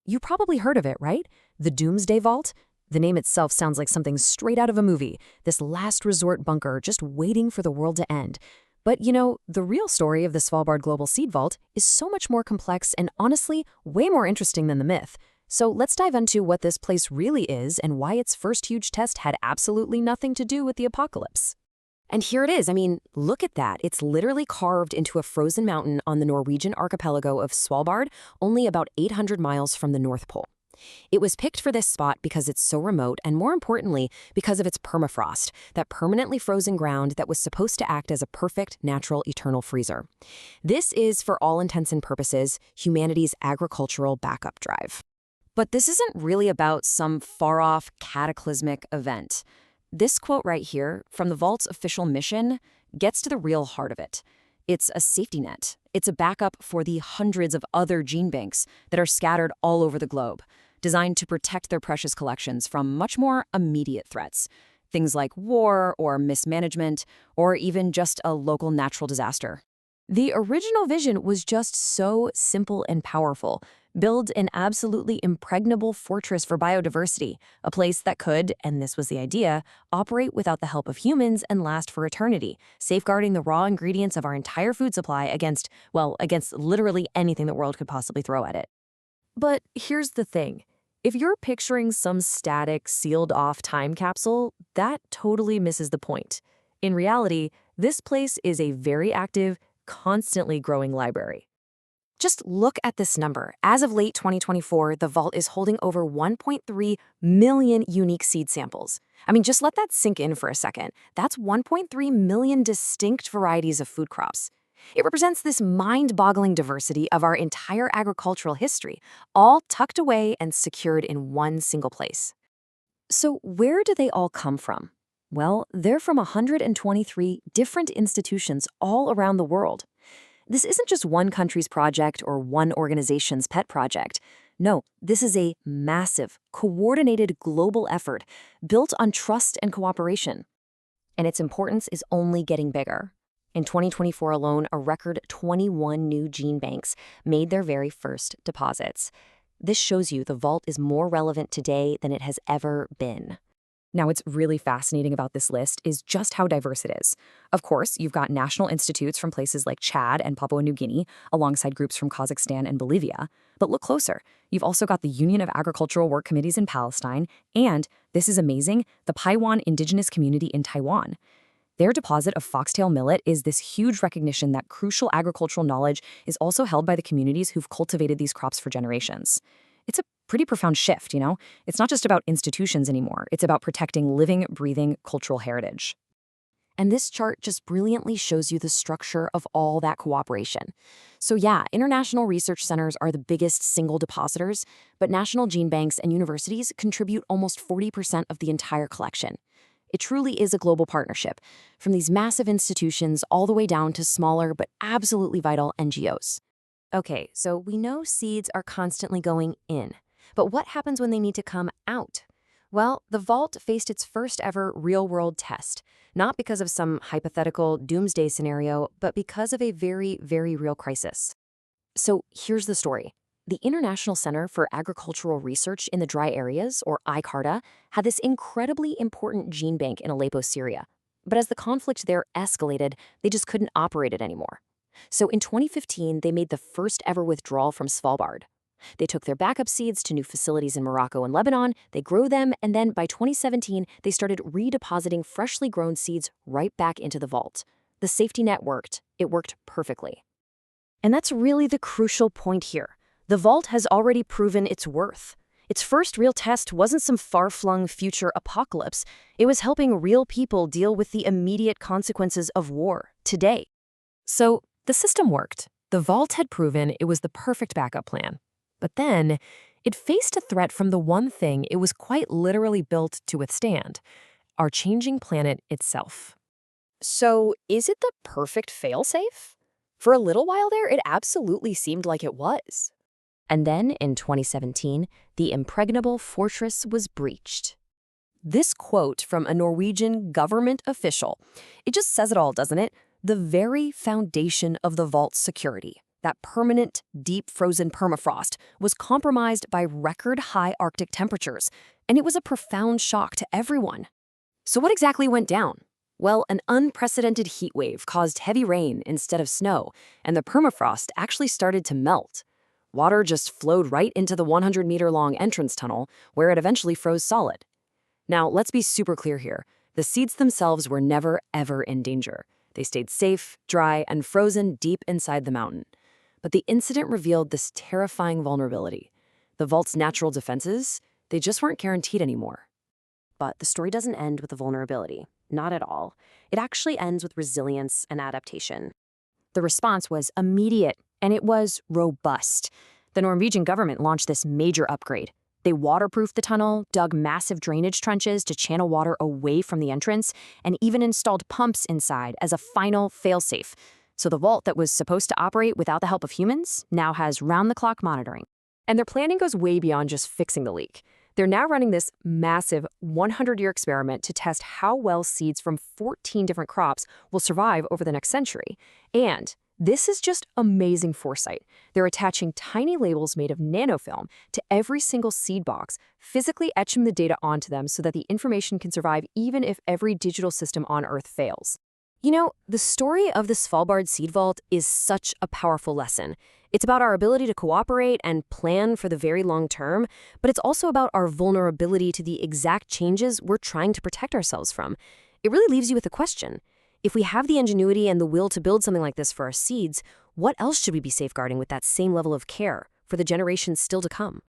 You probably heard of it, right? The Doomsday Vault? The name itself sounds like something straight out of a movie, this last resort bunker just waiting for the world to end. But the real story of the Svalbard Global Seed Vault is so much more complex and honestly, way more interesting than the myth. So let's dive into what this place really is and why its first huge test had absolutely nothing to do with the apocalypse. And here it is. I mean, look at that. It's literally carved into a frozen mountain on the Norwegian archipelago of Svalbard, only about 800 miles from the North Pole. It was picked for this spot because it's so remote and, more importantly, because of its permafrost, that permanently frozen ground that was supposed to act as a perfect, natural, eternal freezer. This is, for all intents and purposes, humanity's agricultural backup drive. But this isn't really about some far-off, cataclysmic event. This quote right here, from the Vault's official mission, gets to the real heart of it. It's a safety net. It's a backup for the hundreds of other gene banks that are scattered all over the globe, designed to protect their precious collections from much more immediate threats. Things like war or mismanagement, or even just a local natural disaster. The original vision was just so simple and powerful. Build an absolutely impregnable fortress for biodiversity, a place that could, and this was the idea, operate without the help of humans and last for eternity, safeguarding the raw ingredients of our entire food supply against literally anything the world could possibly throw at it. But here's the thing. If you're picturing some static, sealed-off time capsule, that totally misses the point. In reality, this place is a very active, constantly growing library. Just look at this number. As of late 2024, the vault is holding over 1.3 million unique seed samples. I mean, just let that sink in for a second. That's 1.3 million distinct varieties of food crops. It represents this mind-boggling diversity of our entire agricultural history, all tucked away and secured in one single place. So where do they all come from? Well, they're from 123 different institutions all around the world. This isn't just one country's project or one organization's pet project. No, this is a massive, coordinated global effort built on trust and cooperation. And its importance is only getting bigger. In 2024 alone, a record 21 new gene banks made their very first deposits. This shows you the vault is more relevant today than it has ever been. Now, what's really fascinating about this list is just how diverse it is. Of course, you've got national institutes from places like Chad and Papua New Guinea, alongside groups from Kazakhstan and Bolivia. But look closer. You've also got the Union of Agricultural Work Committees in Palestine, and, this is amazing, the Paiwan indigenous community in Taiwan. Their deposit of foxtail millet is this huge recognition that crucial agricultural knowledge is also held by the communities who've cultivated these crops for generations. It's a pretty profound shift, It's not just about institutions anymore. It's about protecting living, breathing cultural heritage. And this chart just brilliantly shows you the structure of all that cooperation. So yeah, international research centers are the biggest single depositors, but national gene banks and universities contribute almost 40% of the entire collection. It truly is a global partnership, from these massive institutions all the way down to smaller but absolutely vital NGOs. Okay, so we know seeds are constantly going in, but what happens when they need to come out? Well, the vault faced its first ever real-world test, not because of some hypothetical doomsday scenario, but because of a very, very real crisis. So here's the story. The International Center for Agricultural Research in the Dry Areas, or ICARDA, had this incredibly important gene bank in Aleppo, Syria. But as the conflict there escalated, they just couldn't operate it anymore. So in 2015, they made the first ever withdrawal from Svalbard. They took their backup seeds to new facilities in Morocco and Lebanon, they grew them, and then by 2017, they started redepositing freshly grown seeds right back into the vault. The safety net worked. It worked perfectly. And that's really the crucial point here. The vault has already proven its worth. Its first real test wasn't some far-flung future apocalypse. It was helping real people deal with the immediate consequences of war today. So the system worked. The vault had proven it was the perfect backup plan. But then, it faced a threat from the one thing it was quite literally built to withstand: our changing planet itself. So, is it the perfect failsafe? For a little while there, it absolutely seemed like it was. And then, in 2017, the impregnable fortress was breached. This quote from a Norwegian government official, it just says it all, doesn't it? The very foundation of the vault's security. that permanent, deep frozen permafrost, was compromised by record-high Arctic temperatures, and it was a profound shock to everyone. So what exactly went down? Well, an unprecedented heat wave caused heavy rain instead of snow, and the permafrost actually started to melt. Water just flowed right into the 100-meter-long entrance tunnel, where it eventually froze solid. Now, let's be super clear here. The seeds themselves were never, ever in danger. They stayed safe, dry, and frozen deep inside the mountain. But the incident revealed this terrifying vulnerability. The vault's natural defenses, they just weren't guaranteed anymore. But the story doesn't end with the vulnerability. Not at all. It actually ends with resilience and adaptation. The response was immediate, and it was robust. The Norwegian government launched this major upgrade. They waterproofed the tunnel, dug massive drainage trenches to channel water away from the entrance, and even installed pumps inside as a final failsafe. So the vault that was supposed to operate without the help of humans now has round-the-clock monitoring. And their planning goes way beyond just fixing the leak. They're now running this massive 100-year experiment to test how well seeds from 14 different crops will survive over the next century. And this is just amazing foresight. They're attaching tiny labels made of nanofilm to every single seed box, physically etching the data onto them so that the information can survive even if every digital system on Earth fails. You know, the story of the Svalbard Seed Vault is such a powerful lesson. It's about our ability to cooperate and plan for the very long term, but it's also about our vulnerability to the exact changes we're trying to protect ourselves from. It really leaves you with a question. If we have the ingenuity and the will to build something like this for our seeds, what else should we be safeguarding with that same level of care for the generations still to come?